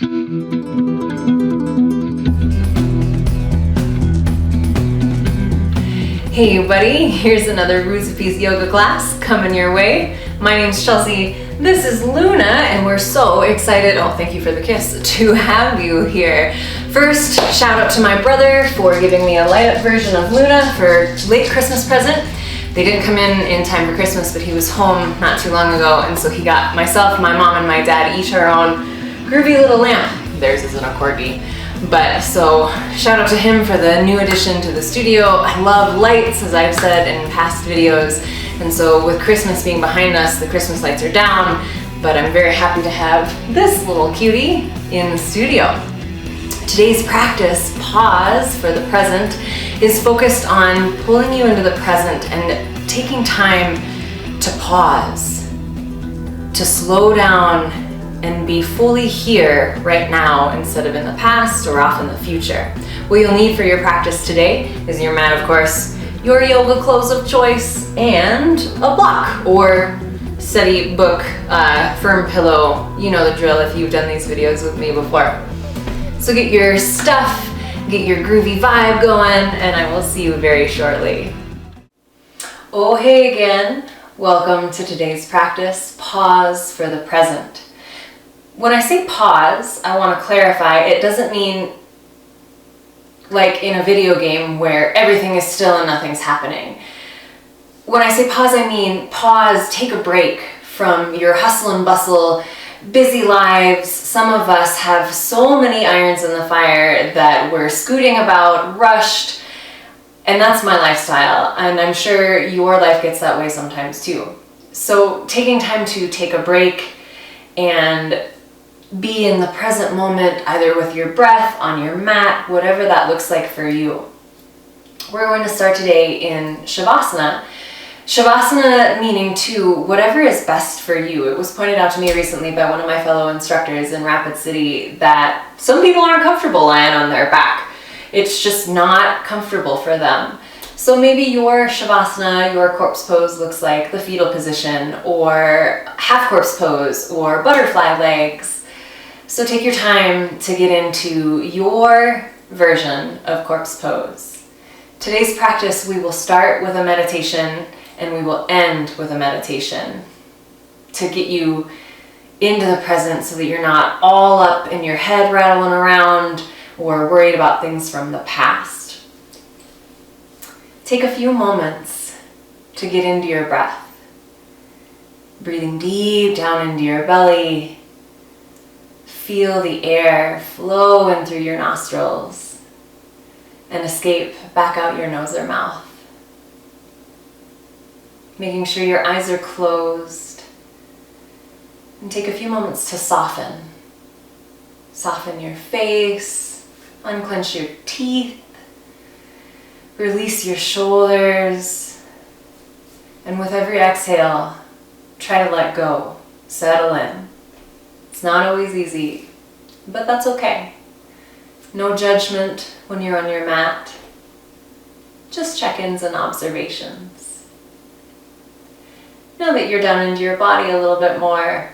Hey buddy, here's another Roots of Peace yoga class coming your way. My name's Chelsea, this is Luna, and we're so excited, oh thank you for the kiss, to have you here. First, shout out to my brother for giving me a light up version of Luna for late Christmas present. They didn't come in time for Christmas, but he was home not too long ago, and so he got myself, my mom, and my dad each our own groovy little lamp. Theirs isn't a corgi. But so shout out to him for the new addition to the studio. I love lights, as I've said in past videos, and so with Christmas being behind us, the Christmas lights are down, but I'm very happy to have this little cutie in the studio. Today's practice, Pause for the Present, is focused on pulling you into the present and taking time to pause, to slow down and be fully here right now instead of in the past or off in the future. What you'll need for your practice today is your mat, of course, your yoga clothes of choice, and a block or steady book, firm pillow. You know the drill if you've done these videos with me before. So get your stuff, get your groovy vibe going, and I will see you very shortly. Oh hey again, welcome to today's practice, Pause for the Present. When I say pause, I want to clarify, it doesn't mean like in a video game where everything is still and nothing's happening. When I say pause, I mean pause, take a break from your hustle and bustle, busy lives. Some of us have so many irons in the fire that we're scooting about, rushed, and that's my lifestyle, and I'm sure your life gets that way sometimes too. So taking time to take a break and be in the present moment, either with your breath, on your mat, whatever that looks like for you. We're going to start today in Shavasana. Shavasana meaning to whatever is best for you. It was pointed out to me recently by one of my fellow instructors in Rapid City that some people aren't comfortable lying on their back. It's just not comfortable for them. So maybe your Shavasana, your corpse pose looks like the fetal position, or half corpse pose, or butterfly legs. So take your time to get into your version of corpse pose. Today's practice, we will start with a meditation and we will end with a meditation to get you into the present so that you're not all up in your head rattling around or worried about things from the past. Take a few moments to get into your breath. Breathing deep down into your belly. Feel the air flow in through your nostrils and escape back out your nose or mouth. Making sure your eyes are closed, and take a few moments to soften. Soften your face, unclench your teeth, release your shoulders, and with every exhale, try to let go, settle in. It's not always easy, but that's okay. No judgment when you're on your mat. Just check-ins and observations. Now that you're down into your body a little bit more,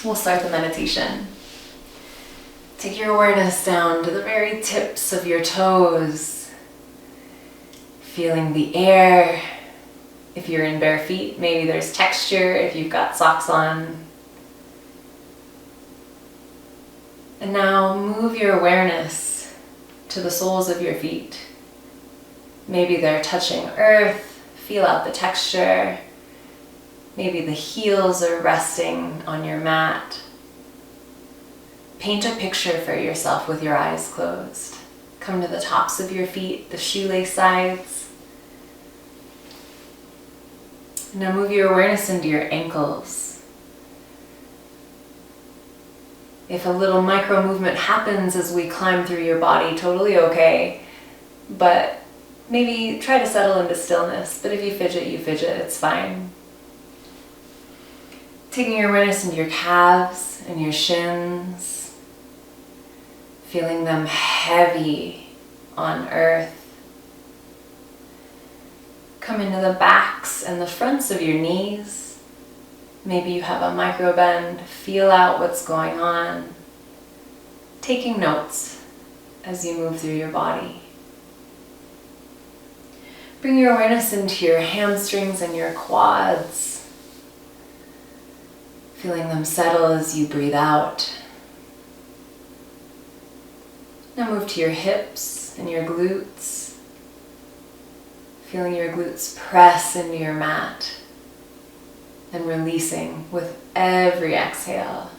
we'll start the meditation. Take your awareness down to the very tips of your toes, feeling the air. If you're in bare feet, maybe there's texture if you've got socks on. And now move your awareness to the soles of your feet. Maybe they're touching earth, feel out the texture. Maybe the heels are resting on your mat. Paint a picture for yourself with your eyes closed. Come to the tops of your feet, the shoelace sides. Now move your awareness into your ankles. If a little micro movement happens as we climb through your body, totally okay, but maybe try to settle into stillness. But if you fidget, it's fine. Taking your awareness into your calves and your shins, feeling them heavy on earth. Come into the backs and the fronts of your knees. Maybe you have a micro bend. Feel out what's going on. Taking notes as you move through your body. Bring your awareness into your hamstrings and your quads. Feeling them settle as you breathe out. Now move to your hips and your glutes. Feeling your glutes press into your mat and releasing with every exhale.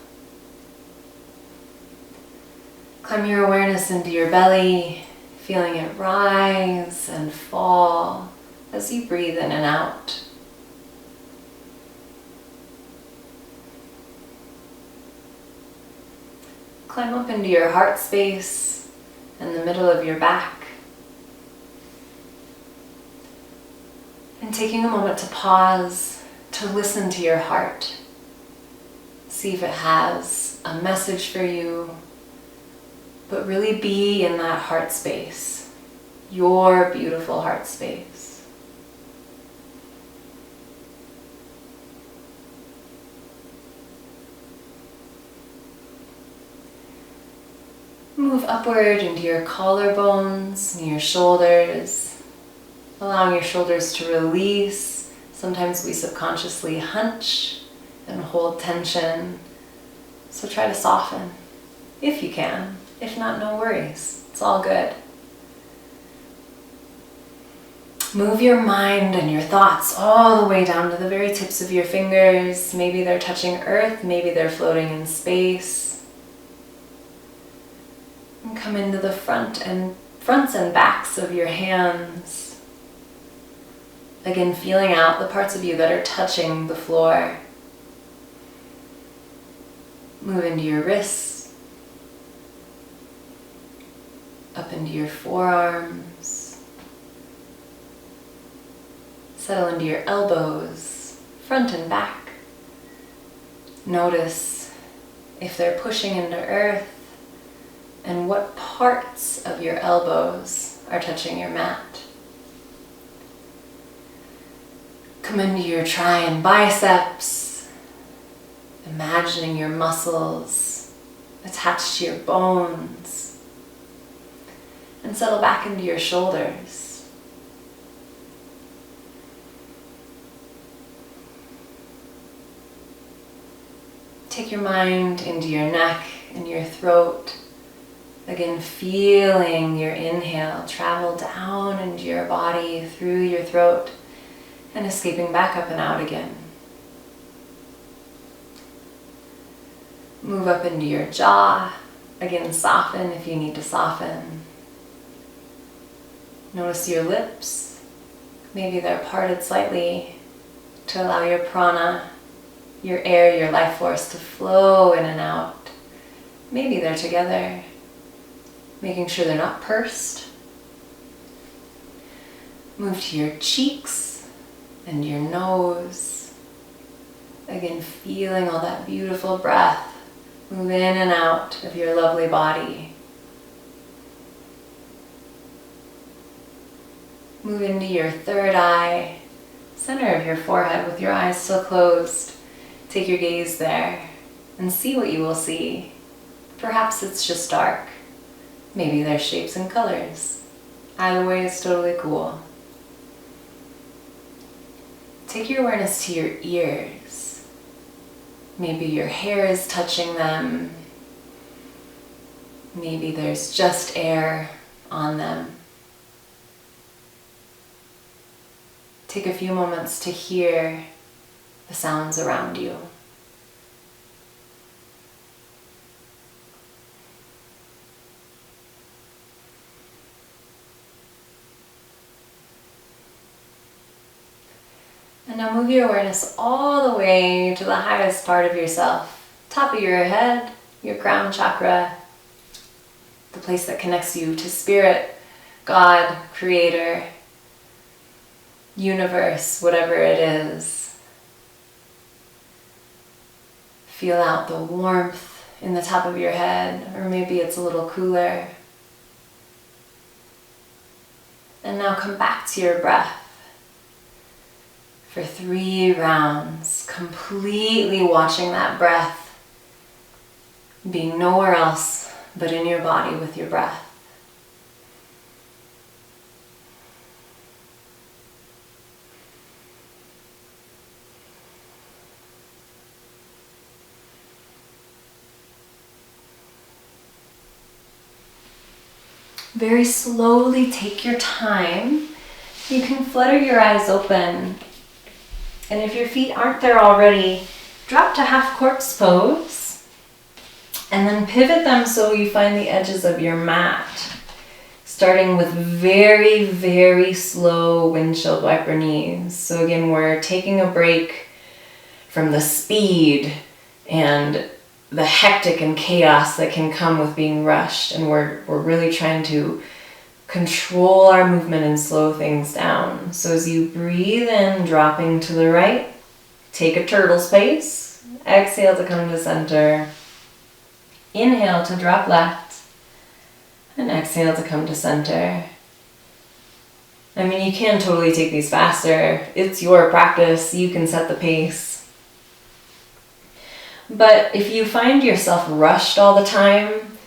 Climb your awareness into your belly, feeling it rise and fall as you breathe in and out. Climb up into your heart space and the middle of your back. And taking a moment to pause, to listen to your heart. See if it has a message for you, but really be in that heart space, your beautiful heart space. Move upward into your collarbones and your shoulders, allowing your shoulders to release. Sometimes we subconsciously hunch and hold tension, so try to soften if you can. If not, no worries. It's all good. Move your mind and your thoughts all the way down to the very tips of your fingers. Maybe they're touching earth, maybe they're floating in space. And come into the fronts and backs of your hands. Again, feeling out the parts of you that are touching the floor. Move into your wrists. Up into your forearms. Settle into your elbows, front and back. Notice if they're pushing into earth and what parts of your elbows are touching your mat. Come into your tri and biceps, imagining your muscles attached to your bones. And settle back into your shoulders. Take your mind into your neck and your throat. Again, feeling your inhale travel down into your body, through your throat, and escaping back up and out again. Move up into your jaw. Again, soften if you need to soften. Notice your lips. Maybe they're parted slightly to allow your prana, your air, your life force to flow in and out. Maybe they're together, making sure they're not pursed. Move to your cheeks and your nose. Again, feeling all that beautiful breath move in and out of your lovely body. Move into your third eye, center of your forehead with your eyes still closed. Take your gaze there and see what you will see. Perhaps it's just dark. Maybe there's shapes and colors. Either way is totally cool. Take your awareness to your ears. Maybe your hair is touching them. Maybe there's just air on them. Take a few moments to hear the sounds around you. And now move your awareness all the way to the highest part of yourself, top of your head, your crown chakra, the place that connects you to spirit, God, creator, universe, whatever it is. Feel out the warmth in the top of your head, or maybe it's a little cooler. And now come back to your breath. for 3 rounds, completely watching that breath, being nowhere else but in your body with your breath. Very slowly take your time. You can flutter your eyes open. And if your feet aren't there already, drop to half corpse pose. And then pivot them so you find the edges of your mat. Starting with very, very slow windshield wiper knees. So again, we're taking a break from the speed and the hectic and chaos that can come with being rushed, and we're really trying to control our movement and slow things down. So as you breathe in, dropping to the right, take a turtle space, exhale to come to center, inhale to drop left, and exhale to come to center. I mean, you can totally take these faster. It's your practice, you can set the pace. But if you find yourself rushed all the time,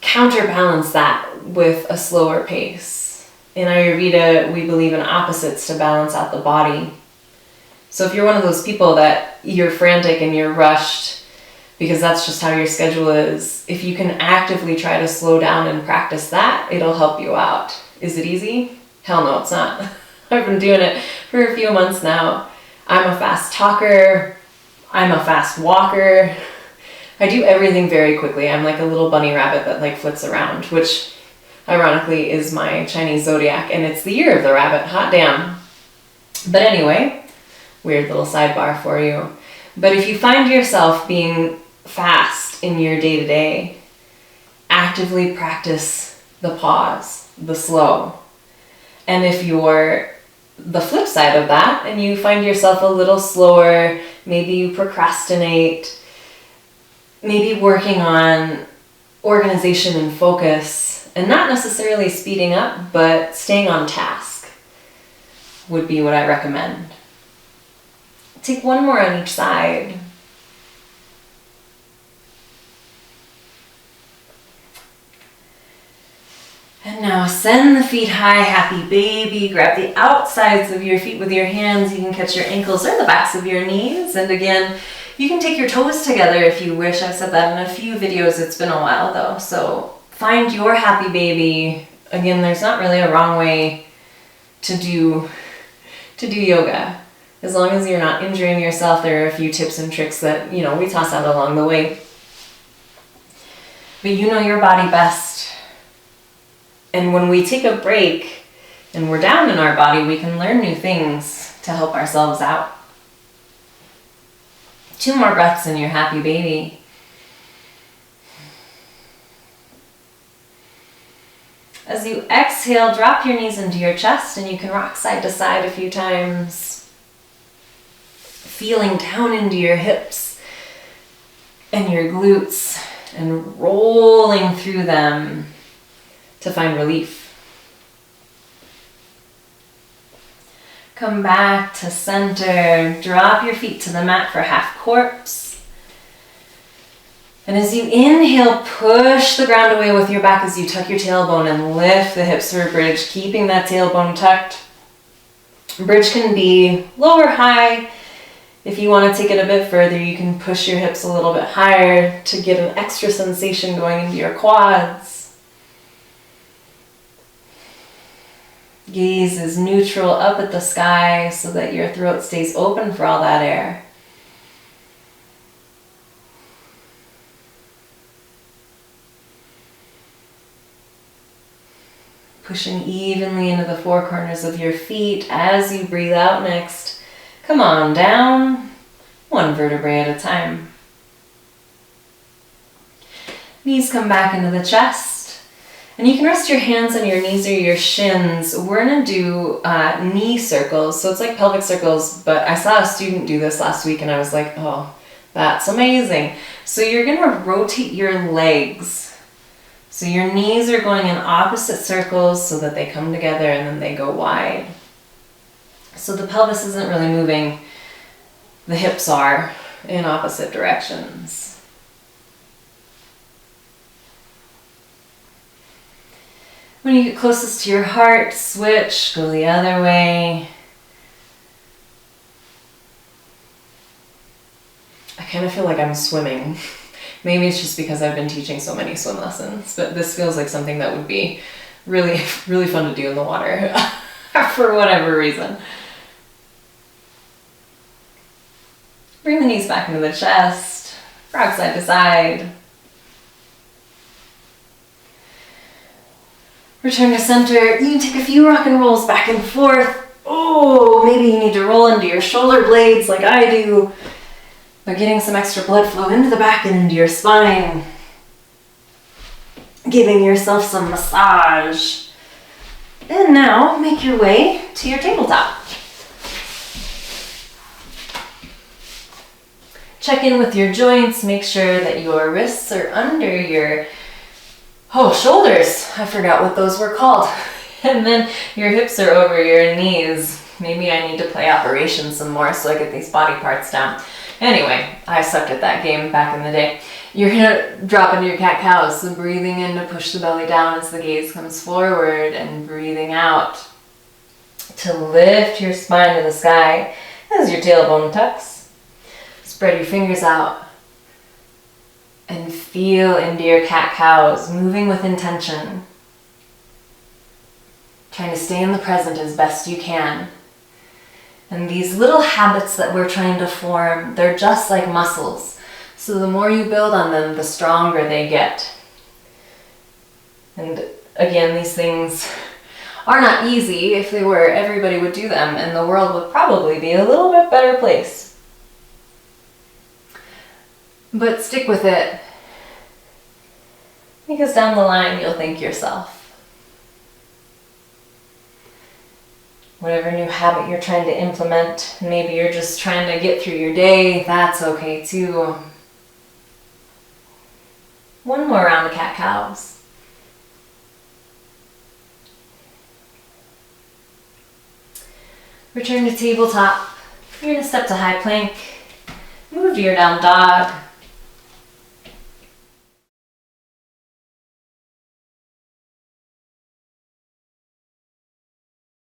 counterbalance that with a slower pace. In Ayurveda, we believe in opposites to balance out the body. So if you're one of those people that you're frantic and you're rushed because that's just how your schedule is, if you can actively try to slow down and practice that, it'll help you out. Is it easy? Hell no, it's not. I've been doing it for a few months now. I'm a fast talker. I'm a fast walker. I do everything very quickly. I'm like a little bunny rabbit that like flits around, which ironically is my Chinese zodiac, and it's the year of the rabbit. Hot damn. But anyway, weird little sidebar for you. But if you find yourself being fast in your day-to-day, actively practice the pause, the slow. And if you're the flip side of that and you find yourself a little slower, maybe you procrastinate, maybe working on organization and focus, and not necessarily speeding up, but staying on task would be what I recommend. Take one more on each side. And now send the feet high, happy baby. Grab the outsides of your feet with your hands. You can catch your ankles or the backs of your knees. And again, you can take your toes together if you wish. I've said that in a few videos. It's been a while though. So find your happy baby. Again, there's not really a wrong way to do yoga. As long as you're not injuring yourself, there are a few tips and tricks that, we toss out along the way. But you know your body best. And when we take a break and we're down in our body, we can learn new things to help ourselves out. 2 more breaths in your happy baby. As you exhale, drop your knees into your chest and you can rock side to side a few times. Feeling down into your hips and your glutes and rolling through them to find relief. Come back to center. Drop your feet to the mat for half corpse. And as you inhale, push the ground away with your back as you tuck your tailbone and lift the hips for a bridge, keeping that tailbone tucked. Bridge can be low or high. If you want to take it a bit further, you can push your hips a little bit higher to get an extra sensation going into your quads. Gaze is neutral up at the sky so that your throat stays open for all that air. Pushing evenly into the 4 corners of your feet as you breathe out next. Come on down, 1 vertebrae at a time. Knees come back into the chest. And you can rest your hands on your knees or your shins. We're going to do knee circles. So it's like pelvic circles, but I saw a student do this last week and I was like, oh, that's amazing. So you're going to rotate your legs. So your knees are going in opposite circles so that they come together and then they go wide. So the pelvis isn't really moving, the hips are in opposite directions. When you get closest to your heart, switch, go the other way. I kind of feel like I'm swimming. Maybe it's just because I've been teaching so many swim lessons, but this feels like something that would be really, really fun to do in the water for whatever reason. Bring the knees back into the chest, rock side to side. Return to center. You can take a few rock and rolls back and forth. Oh, maybe you need to roll into your shoulder blades like I do. But getting some extra blood flow into the back and into your spine. Giving yourself some massage. And now make your way to your tabletop. Check in with your joints. Make sure that your wrists are under your shoulders. I forgot what those were called. And then your hips are over your knees. Maybe I need to play operations some more so I get these body parts down. Anyway, I sucked at that game back in the day. You're gonna drop into your cat-cow, so breathing in to push the belly down as the gaze comes forward, and breathing out to lift your spine to the sky as your tailbone tucks. Spread your fingers out and feel into your cat-cows, moving with intention. Trying to stay in the present as best you can. And these little habits that we're trying to form, they're just like muscles. So the more you build on them, the stronger they get. And again, these things are not easy. If they were, everybody would do them, and the world would probably be a little bit better place. But stick with it, because down the line, you'll thank yourself. Whatever new habit you're trying to implement, maybe you're just trying to get through your day, that's okay too. One more round of cat-cows. Return to tabletop. You're going to step to high plank. Move to your down dog.